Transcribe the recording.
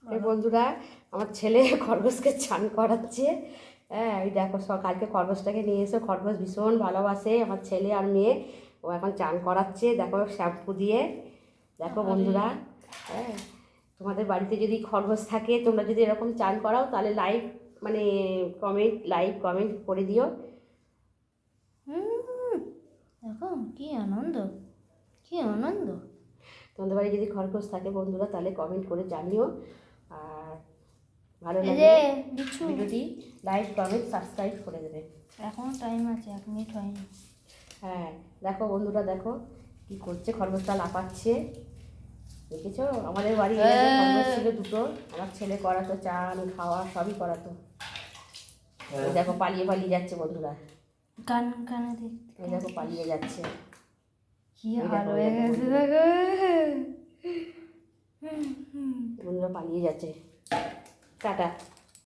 এই বন্ধুরা, আমার ছেলে খরগোশকে চান করাচ্ছে। হ্যাঁ, এই দেখো কালকে খরগোশটাকে নিয়ে এসে, খরগোশ ভীষণ ভালোবাসে আমার ছেলে আর মেয়ে। ও এখন চান করাচ্ছে, দেখো শ্যাম্পু দিয়ে। দেখো বন্ধুরা, হ্যাঁ, তোমাদের বাড়িতে যদি খরগোশ থাকে, তোমরা যদি এরকম চান করাও, তাহলে লাইক কমেন্ট করে দিও। দেখো কি আনন্দ, কি আনন্দ। তোমাদের বাড়ি যদি খরগোশ থাকে বন্ধুরা, তাহলে কমেন্ট করে জানিও। আর ভালো লাগলে ভিডিওটি লাইক কমেন্ট সাবস্ক্রাইব করে দেবে। এখনো টাইম আছে, 1 মিনিট হয়নি। হ্যাঁ, দেখো বন্ধুরা, দেখো কি করছে, খরগোশটা লাফাচ্ছে। দেখেছো, আমাদের বাড়ি খরগোশ ছিল দুটো। আমার ছেলে করাতো, চান খাওয়া সবই করাতো। এই দেখো পালিয়ে পালিয়ে যাচ্ছে বন্ধুরা, কানে এই দেখো পালিয়ে যাচ্ছে। কি হাল হয়ে গেছে বন্ধুরা পালিয়ে যাচ্ছে। টাটা।